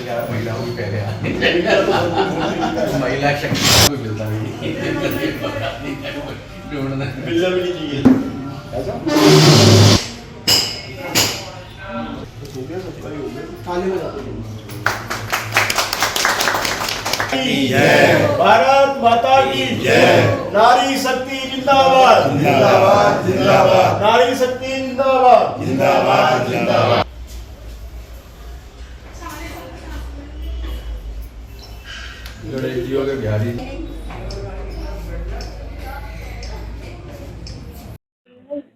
यार महिलाओं की पहले आती है। महिला शक्ति को मिलता नहीं ढूंढना मिलना भी नहीं चाहिए ऐसा हो गया सबका ही हो गया थाली में जाते जय भारत माता की जय। नारी शक्ति जिंदाबाद जिंदाबाद जिंदाबाद। नारी शक्ति जिंदाबाद जिंदाबाद जिंदाबाद। गणेश के बिहारी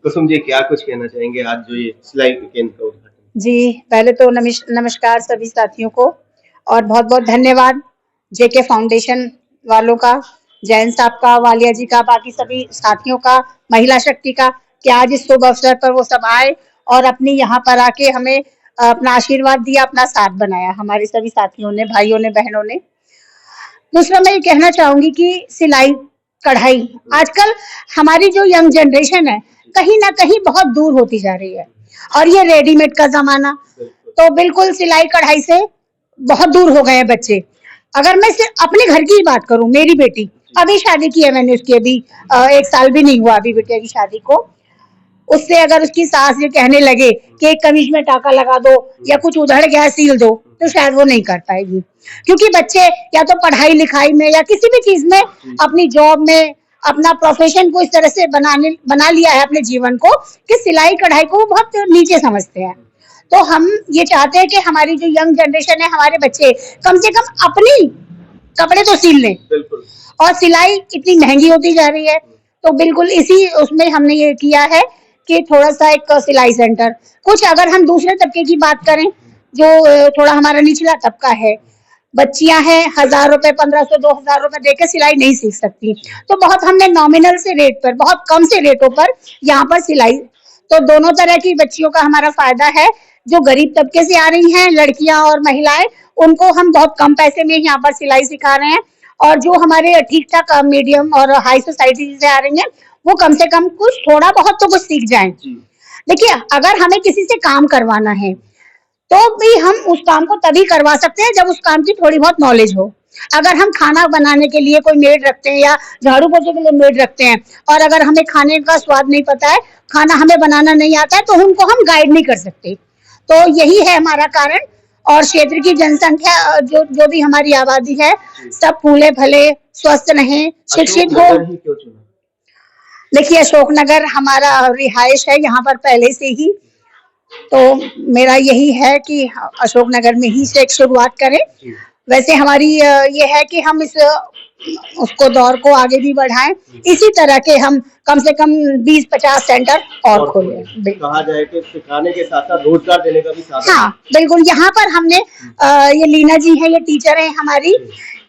कुसुम जी क्या कुछ कहना चाहेंगे आज जो ये सिलाई केंद्र का उद्घाटन? जी पहले तो नमस्कार सभी साथियों को और बहुत बहुत धन्यवाद जेके फाउंडेशन वालों का, जैन साहब का, वालिया जी का, बाकी सभी साथियों का, महिला शक्ति का कि आज इस शुभ अवसर पर वो सब आए और अपनी यहाँ पर आके हमें अपना आशीर्वाद दिया, अपना साथ बनाया, हमारे सभी साथियों ने, भाइयों ने, बहनों ने। दूसरा मैं ये कहना चाहूंगी कि सिलाई कढ़ाई आजकल हमारी जो यंग जनरेशन है कहीं ना कहीं बहुत दूर होती जा रही है और ये रेडीमेड का जमाना तो बिल्कुल सिलाई कढ़ाई से बहुत दूर हो गए हैं बच्चे। अगर मैं सिर्फ अपने घर की ही बात करूं, मेरी बेटी अभी शादी की है मैंने, उसकी अभी 1 साल भी नहीं हुआ अभी बेटे की शादी को। उससे अगर उसकी सास ये कहने लगे कि एक कमीज में टाका लगा दो या कुछ उधड़ गया सिल दो तो शायद वो नहीं कर पाएगी, क्योंकि बच्चे या तो पढ़ाई लिखाई में या किसी भी चीज में अपनी जॉब में अपना प्रोफेशन को इस तरह से बना लिया है अपने जीवन को कि सिलाई कढ़ाई को बहुत नीचे समझते हैं। तो हम ये चाहते हैं कि हमारी जो यंग जनरेशन है, हमारे बच्चे कम से कम अपनी कपड़े तो सिल लें। बिल्कुल। और सिलाई इतनी महंगी होती जा रही है तो बिल्कुल इसी उसमें हमने ये किया है कि थोड़ा सा एक सिलाई सेंटर, कुछ अगर हम दूसरे तबके की बात करें जो थोड़ा हमारा निचला तबका है, बच्चियां हैं 1000 रुपए 1500 2000 रुपए देके सिलाई नहीं सीख सकती, तो बहुत हमने नॉमिनल से रेट पर, बहुत कम से रेटों पर यहाँ पर सिलाई, तो दोनों तरह की बच्चियों का हमारा फायदा है। जो गरीब तबके से आ रही हैं लड़कियां और महिलाएं, उनको हम बहुत कम पैसे में यहाँ पर सिलाई सिखा रहे हैं और जो हमारे ठीक ठाक मीडियम और हाई सोसाइटी से आ रही हैं वो कम से कम कुछ थोड़ा बहुत तो कुछ सीख जाएं। देखिए अगर हमें किसी से काम करवाना है तो भी हम उस काम को तभी करवा सकते हैं जब उस काम की थोड़ी बहुत नॉलेज हो। अगर हम खाना बनाने के लिए कोई मेड रखते हैं या झाड़ू पोछे के लिए मेड रखते हैं और अगर हमें खाने का स्वाद नहीं पता है, खाना हमें बनाना नहीं आता है, तो उनको हम गाइड नहीं कर सकते। तो यही है हमारा कारण। और क्षेत्र की जनसंख्या जो भी हमारी आबादी है सब फूले फले स्वस्थ रहें, शिक्षित हो। देखिए अशोकनगर हमारा रिहाइश है यहाँ पर पहले से ही, तो मेरा यही है कि अशोकनगर में ही से एक शुरुआत करें। वैसे हमारी ये है कि हम उसको दौर को आगे भी बढ़ाएं, इसी तरह के हम कम से कम 20-50 सेंटर और खोलें। कहा जाए कि सिखाने के साथ साथ रोजगार देने का भी साधन। हाँ बिल्कुल, यहाँ पर हमने ये लीना जी हैं, ये टीचर हैं हमारी,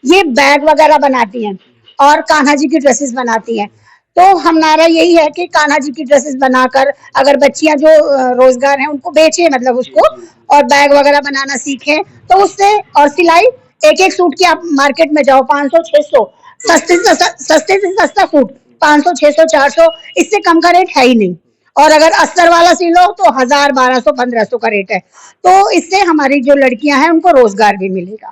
ये बैग वगैरह बनाती हैं और कान्हा जी की ड्रेसेस बनाती हैं। तो हमारा यही है कि कान्हा जी की ड्रेसेस बनाकर अगर बच्चियां जो रोजगार हैं उनको बेचें, मतलब उसको, और बैग वगैरह बनाना सीखें तो उससे, और सिलाई एक सूट की आप मार्केट में जाओ 500-600, सस्ते से सस्ता सूट 500-600-400, इससे कम का रेट है ही नहीं। और अगर अस्तर वाला सिलो तो 1000-1200-1500 का रेट है। तो इससे हमारी जो लड़कियां हैं उनको रोजगार भी मिलेगा।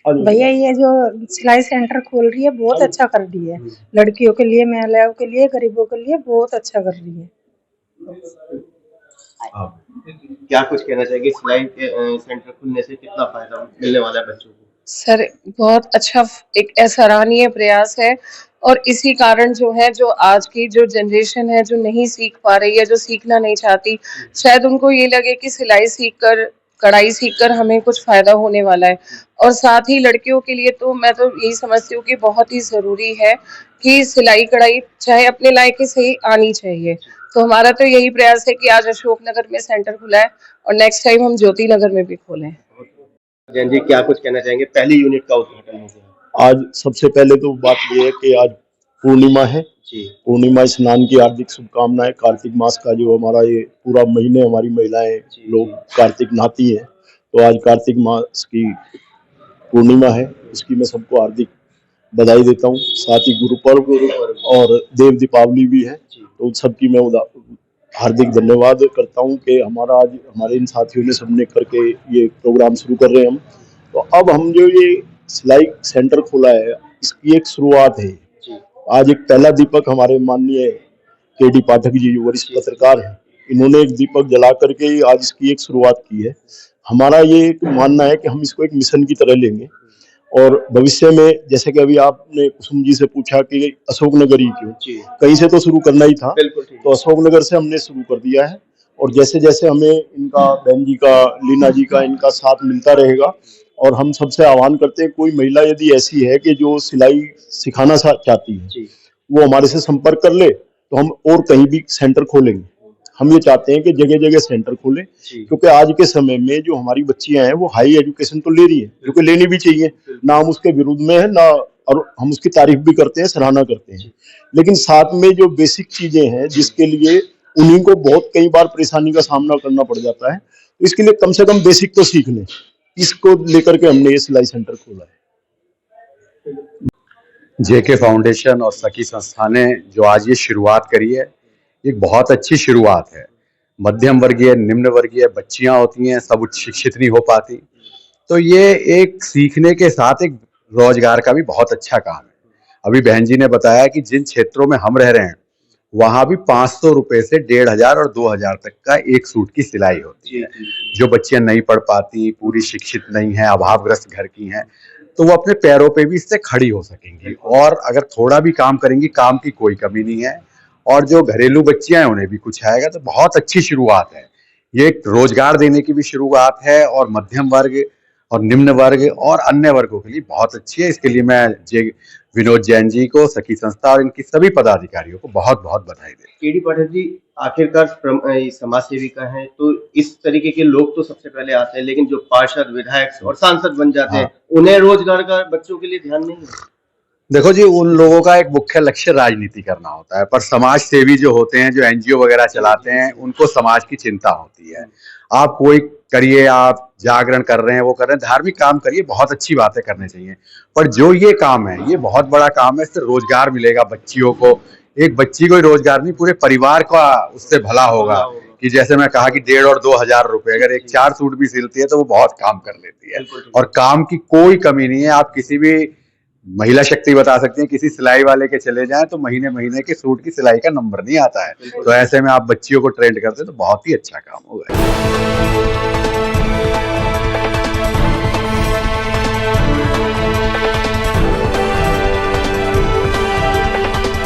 भैया ये जो सिलाई सेंटर खोल रही है बहुत अच्छा कर रही है, लड़कियों के लिए, महिलाओं के लिए, गरीबों के लिए बहुत अच्छा कर रही है। क्या कुछ कहना चाहिए सिलाई सेंटर खुलने से कितना फायदा मिलने वाला है बच्चों को? सर बहुत अच्छा, एक सराहनीय प्रयास है और इसी कारण जो है, जो आज की जो जनरेशन है जो नहीं सीख पा रही है, जो सीखना नहीं चाहती, शायद उनको ये लगे कि सिलाई सीखकर, कढ़ाई सीखकर हमें कुछ फायदा होने वाला है। और साथ ही लड़कियों के लिए तो मैं तो यही समझती हूँ कि बहुत ही जरूरी है कि सिलाई कढ़ाई चाहे अपने लायक से ही आनी चाहिए। तो हमारा तो यही प्रयास है कि आज अशोकनगर में सेंटर खुला है और नेक्स्ट टाइम हम ज्योति नगर में भी खोलें। जैन जी क्या कुछ कहना चाहेंगे? पहली यूनिट का उद्घाटन हो गया आज। सबसे पहले तो बात ये है कि आज पूर्णिमा है जी। पूर्णिमा स्नान की हार्दिक शुभकामनाएं। कार्तिक मास का जो हमारा ये पूरा महीने हमारी महिलाएं लोग कार्तिक नहाती हैं, तो आज कार्तिक मास की पूर्णिमा है, इसकी मैं सबको हार्दिक बधाई देता हूँ। साथ ही गुरु पर्व और देव दीपावली भी है, तो सबकी मैं हार्दिक धन्यवाद करता हूँ कि हमारा आज हमारे इन साथियों ने सबने करके ये प्रोग्राम शुरू कर रहे हैं हम। तो अब हम जो ये सिलाई सेंटर खोला है इसकी एक शुरुआत है। आज एक पहला दीपक हमारे माननीय के.डी. पाठक जी जो वरिष्ठ पत्रकार हैं, इन्होंने एक दीपक जला करके आज इसकी एक शुरुआत की है। हमारा ये एक मानना है कि हम इसको एक मिशन की तरह लेंगे और भविष्य में, जैसे कि अभी आपने कुसुम जी से पूछा कि अशोकनगर ही क्यों, कहीं से तो शुरू करना ही था, तो अशोकनगर से हमने शुरू कर दिया है। और जैसे जैसे हमें इनका, बहन जी का, लीना जी का, इनका साथ मिलता रहेगा और हम सबसे आह्वान करते हैं कोई महिला यदि ऐसी है कि जो सिलाई सिखाना चाहती है, वो हमारे से संपर्क कर ले, तो हम और कहीं भी सेंटर खोलेंगे। हम ये चाहते हैं कि जगह जगह सेंटर खोलें, क्योंकि आज के समय में जो हमारी बच्चियां हैं वो हाई एजुकेशन तो ले रही है, जो कि लेनी भी चाहिए, ना हम उसके विरुद्ध में है ना, और हम उसकी तारीफ भी करते हैं, सराहना करते हैं, लेकिन साथ में जो बेसिक चीजें हैं जिसके लिए उन्हीं को बहुत कई बार परेशानी का सामना करना पड़ जाता है, तो इसके लिए कम से कम बेसिक तो सीख लें। इसको लेकर के हमने ये सिलाई सेंटर खोला है। जेके फाउंडेशन और सखी संस्था ने जो आज ये शुरुआत करी है, एक बहुत अच्छी शुरुआत है। मध्यम वर्गीय, निम्न वर्गीय बच्चियां होती हैं, सब उच्च शिक्षित नहीं हो पाती, तो ये एक सीखने के साथ एक रोजगार का भी बहुत अच्छा काम है। अभी बहन जी ने बताया कि जिन क्षेत्रों में हम रह रहे हैं वहां भी 500 रुपए से 1500 और 2000 तक का एक सूट की सिलाई होती है। जो बच्चियां नहीं पढ़ पाती, पूरी शिक्षित नहीं है, अभावग्रस्त घर की हैं, तो वो अपने पैरों पे भी इससे खड़ी हो सकेंगी और अगर थोड़ा भी काम करेंगी, काम की कोई कमी नहीं है। और जो घरेलू बच्चियां हैं उन्हें भी कुछ आएगा, तो बहुत अच्छी शुरुआत है। ये एक रोजगार देने की भी शुरुआत है और मध्यम वर्ग और निम्न वर्ग और अन्य वर्गों के लिए बहुत अच्छी है। इसके लिए मैं विनोद जैन जी को, सखी संस्था और इनकी सभी पदाधिकारियों को बहुत बहुत बधाई देता हूं। के.डी. पाठक जी आखिरकार समाज सेविका हैं, तो इस तरीके के लोग तो सबसे पहले आते हैं, लेकिन जो पार्षद, विधायक और सांसद बन जाते हैं, उन्हें रोजगार का बच्चों के लिए ध्यान नहीं है। देखो जी, उन लोगों का एक मुख्य लक्ष्य राजनीति करना होता है, पर समाज सेवी जो होते हैं, जो एनजीओ वगैरह चलाते हैं, उनको समाज की चिंता होती है। आप कोई करिए, आप जागरण कर रहे हैं, वो कर रहे हैं, धार्मिक काम करिए, बहुत अच्छी बातें करने चाहिए, पर जो ये काम है ये बहुत बड़ा काम है। इससे रोजगार मिलेगा बच्चियों को, एक बच्ची को ही रोजगार नहीं, पूरे परिवार का उससे भला होगा। कि जैसे मैं कहा कि 1,500 और 2,000 रुपए, अगर एक 4 सूट भी सिलती है तो वो बहुत काम कर लेती है और काम की कोई कमी नहीं है। आप किसी भी महिला शक्ति बता सकते हैं, किसी सिलाई वाले के चले जाएं तो महीने महीने के सूट की सिलाई का नंबर नहीं आता है, तो ऐसे में आप बच्चियों को ट्रेंड करते तो बहुत ही अच्छा काम होगा।